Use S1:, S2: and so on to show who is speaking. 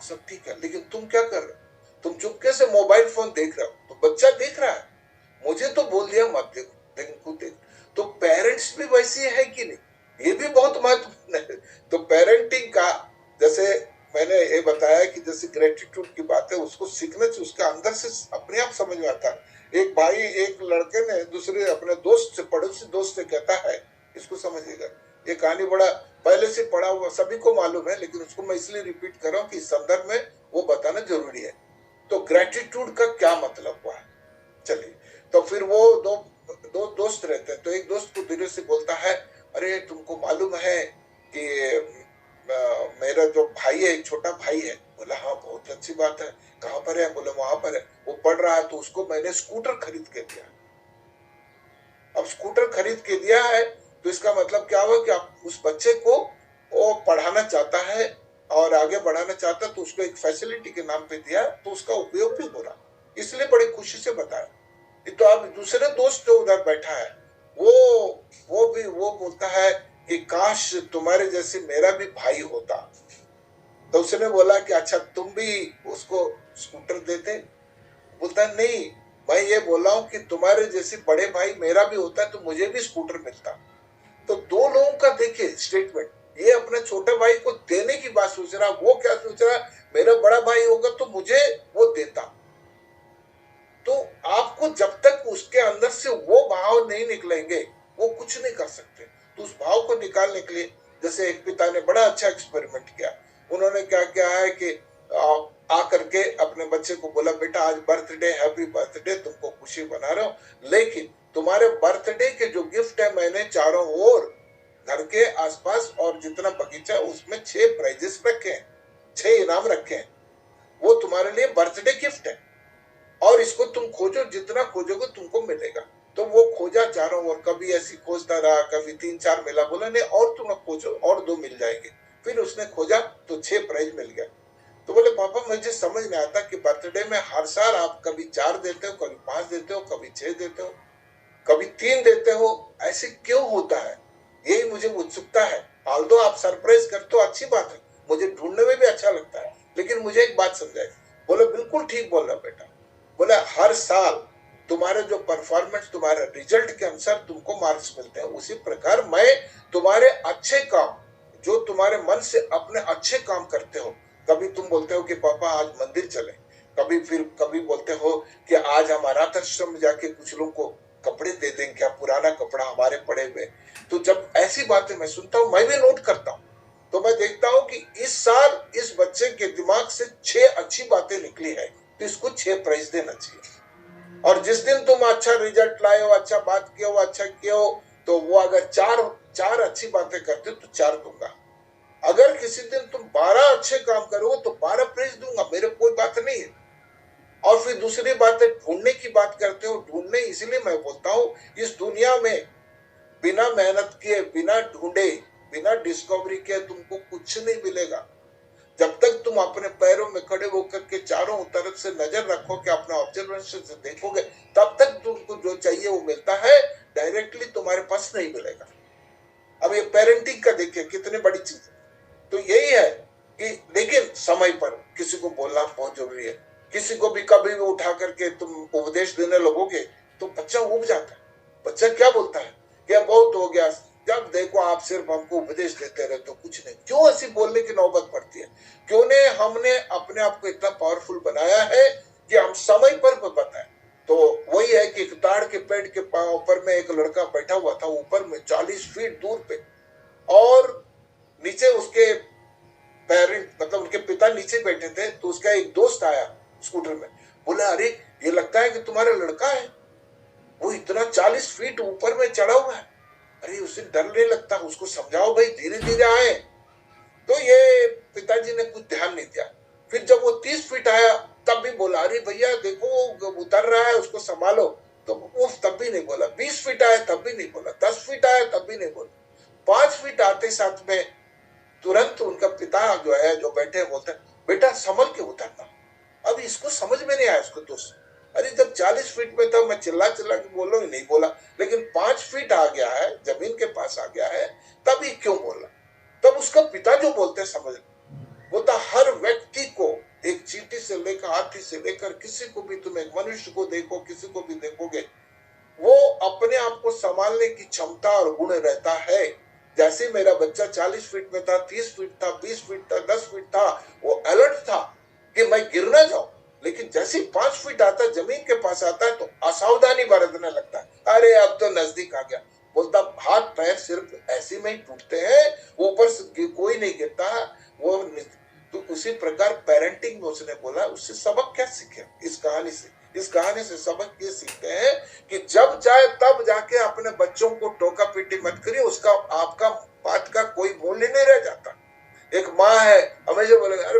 S1: सब ठीक है, लेकिन तुम क्या कर रहे हो? तुम चुपके से मोबाइल फोन देख रहे हो, तो बच्चा देख रहा है, मुझे तो बोल दिया मत देखो, लेकिन खुद देख। तो पेरेंट्स भी वैसे है कि नहीं, ये भी बहुत महत्वपूर्ण है। तो पेरेंटिंग का, जैसे मैंने ये बताया कि जैसे ग्रेटिट्यूड की बात है, उसको सीखने से उसका अंदर से अपने आप समझ में आता है। एक भाई, एक लड़के ने दूसरे अपने दोस्त से, पड़ोसी दोस्त से कहता है, इसको समझिएगा, ये कहानी बड़ा पहले से पढ़ा हुआ सभी को मालूम है, लेकिन उसको मैं इसलिए रिपीट कर रहा हूँ कि इस संदर्भ में वो बताना जरूरी है। तो ग्रेटिट्यूड का क्या मतलब हुआ है? चलिए, तो फिर वो दो दोस्त रहते हैं, तो एक दोस्त को धीरे से बोलता है, अरे तुमको मालूम है कि मेरा जो भाई है, एक छोटा भाई है। बोला हाँ, बहुत अच्छी बात है, कहाँ पर है? बोला वहां पर है, वो पढ़ रहा है, तो उसको मैंने स्कूटर खरीद के दिया। अब स्कूटर खरीद के दिया है, तो इसका मतलब क्या हुआ कि आप उस बच्चे को वो पढ़ाना चाहता है और आगे बढ़ाना चाहता है, तो उसको एक फैसिलिटी के नाम पे दिया, तो उसका उपयोग भी हो रहा, इसलिए बड़ी खुशी से बताया। तो अब दूसरे दोस्त जो उधर बैठा है, वो बोलता है कि काश तुम्हारे जैसे मेरा भी भाई होता। तो उसने बोला कि अच्छा तुम भी उसको स्कूटर देते? बोलता नहीं, मैं ये बोला हूं कि तुम्हारे जैसे बड़े भाई मेरा भी होता है तो मुझे भी स्कूटर मिलता। तो दो लोगों का देखिए स्टेटमेंट, ये अपने छोटे भाई को देने की बात सोच रहा, वो क्या सोच रहा, मेरा बड़ा भाई होगा तो मुझे वो देता। तो आपको जब तक उसके अंदर से वो भाव नहीं निकलेंगे, वो कुछ नहीं कर सकते। तो उस भाव को निकालने के लिए, जैसे एक पिता ने बड़ा अच्छा एक्सपेरिमेंट किया। उन्होंने क्या किया है कि आ करके अपने बच्चे को बोला, बेटा आज बर्थडे, हैप्पी बर्थडे, तुमको खुशी बना रहा हूं, लेकिन तुम्हारे बर्थडे के जो गिफ्ट है, मैंने चारों ओर घर के आसपास और जितना बगीचा, उसमें 6 प्राइजेस रखे हैं, 6 इनाम रखे हैं, वो तुम्हारे लिए बर्थडे गिफ्ट है, और इसको तुम खोजो, जितना खोजोगे तुमको मिलेगा। तो वो खोजा चारों ओर, कभी ऐसी खोजता रहा, कभी 3-4 मिला, बोला नहीं और तुम खोजो, और 2 मिल जाएंगे। फिर उसने खोजा तो 6 प्राइज मिल गया। तो बोले पापा मुझे समझ नहीं आता कि बर्थडे में हर साल आप कभी 4 देते हो, कभी 5 देते हो, कभी 6 देते हो, कभी 3 देते हो, ऐसे क्यों होता है? यही मुझे उत्सुकता है। ऑल्दो आप सरप्राइज करते हो, अच्छी बात है, मुझे ढूंढने में भी अच्छा लगता है, लेकिन मुझे एक बात समझाए। बोले बिल्कुल ठीक बोल रहा बेटा। बोले हर साल तुम्हारे जो परफॉर्मेंस, तुम्हारे रिजल्ट के अनुसार तुमको मार्क्स मिलते हैं, उसी प्रकार मैं तुम्हारे अच्छे काम, जो तुम्हारे मन से अपने अच्छे काम करते हो, कभी तुम बोलते हो कि पापा आज मंदिर चले, कभी बोलते हो कि आज हम अनाथ आश्रम जाके कुछ लोगों को कपड़े दे दें, क्या पुराना कपड़ा हमारे पड़े हुए। तो जब ऐसी बातें मैं सुनता हूँ, मैं भी नोट करता हूँ, तो मैं देखता हूँ कि इस साल इस बच्चे के दिमाग से 6 अच्छी बातें निकली है, तो इसको 6 प्राइज देना चाहिए। और जिस दिन तुम अच्छा रिजल्ट लाए हो, अच्छा बात किए हो, अच्छा किए हो, तो वो अगर चार अच्छी बातें करते हो तो 4 दूंगा। अगर किसी दिन तुम 12 अच्छे काम करोगे तो 12 प्राइज दूंगा, मेरे कोई बात नहीं है। और फिर दूसरी बात है, ढूंढने की बात करते हो, ढूंढने इसलिए मैं बोलता हूँ, इस दुनिया में बिना मेहनत किए, बिना ढूंढे, बिना डिस्कवरी के तुमको कुछ नहीं मिलेगा। जब तक तुम अपने पैरों में खड़े होकर के चारों तरफ से नजर रखो कि अपना ऑब्जर्वेशन से देखोगे, तब तक तुमको जो चाहिए वो मिलता है, डायरेक्टली तुम्हारे पास नहीं मिलेगा। अब ये पेरेंटिंग का देखिए कितनी बड़ी चीज है। तो यही है कि लेकिन समय पर किसी को बोलना बहुत जरूरी है। किसी को भी कभी भी उठा करके तुम उपदेश देने लगोगे तो बच्चा उब जाता है। बच्चा क्या बोलता है, क्या बहुत हो गया, जब देखो आप सिर्फ हमको उपदेश देते रहते हो, कुछ नहीं। क्यों ऐसी बोलने की नौबत पड़ती है? क्यों ने हमने अपने आप को इतना पावरफुल बनाया है कि हम समय पर बताएं। तो वही है कि एक ताड़ के पेड़ के ऊपर में एक लड़का बैठा हुआ था, ऊपर में 40 फीट दूर पे, और नीचे उसके पेरेंट, मतलब उनके पिता नीचे बैठे थे। तो उसका एक दोस्त आया स्कूटर में, बोला अरे ये लगता है कि तुम्हारा लड़का है, वो इतना 40 फीट ऊपर में चढ़ा हुआ है। अरे उसे डर नहीं लगता, उसको समझाओ भाई धीरे धीरे आए। तो ये पिताजी ने कुछ ध्यान नहीं दिया। फिर जब वो 30 फीट आया तब भी बोला, अरे भैया देखो उतर रहा है, उसको संभालो। तो वो तब भी नहीं बोला। 20 फीट आया तब भी नहीं बोला। 10 फीट आया तब भी नहीं बोला। 5 फीट आते साथ में तुरंत उनका पिता जो है, जो बैठे बोलते हैं, बेटा संभल के उतरना। अब इसको समझ में नहीं आया, उसको दोस्त, अरे जब 40 फीट में था मैं चिल्ला चिल्ला के बोलो ही नहीं बोला, लेकिन 5 फीट आ गया है, जमीन के पास आ गया है, तब ये क्यों बोला? तब उसका पिता जो बोलते हैं समझ। बोलता हर व्यक्ति को, एक चींटी से लेकर हाथी से लेकर किसी को भी, तुम एक मनुष्य को देखो, किसी को भी देखोगे, वो अपने आप को संभालने की क्षमता और गुण रहता है। जैसे मेरा बच्चा 40 फीट में था, 30 फीट था, 20 फीट था, 10 फीट था, वो अलर्ट था कि मैं गिर ना जाऊं, लेकिन जैसे 5 फीट आता है, जमीन के पास आता है, तो असावधानी बरतने लगता है। अरे अब तो नजदीक आ गया। बोलता हाथ पैर सिर्फ ऐसे में ही टूटते हैं, ऊपर से कोई नहीं गिरता। वो तो उसी प्रकार पेरेंटिंग में उसने बोला, उससे सबक क्या सीखे इस कहानी से? इस कहानी से सबक ये सीखते हैं कि जब चाहे तब जाके अपने बच्चों को टोका पीटी मत करिए, उसका आपका बात का कोई मूल्य नहीं रह जाता। एक माँ है, हमेशा बोलेगा अरे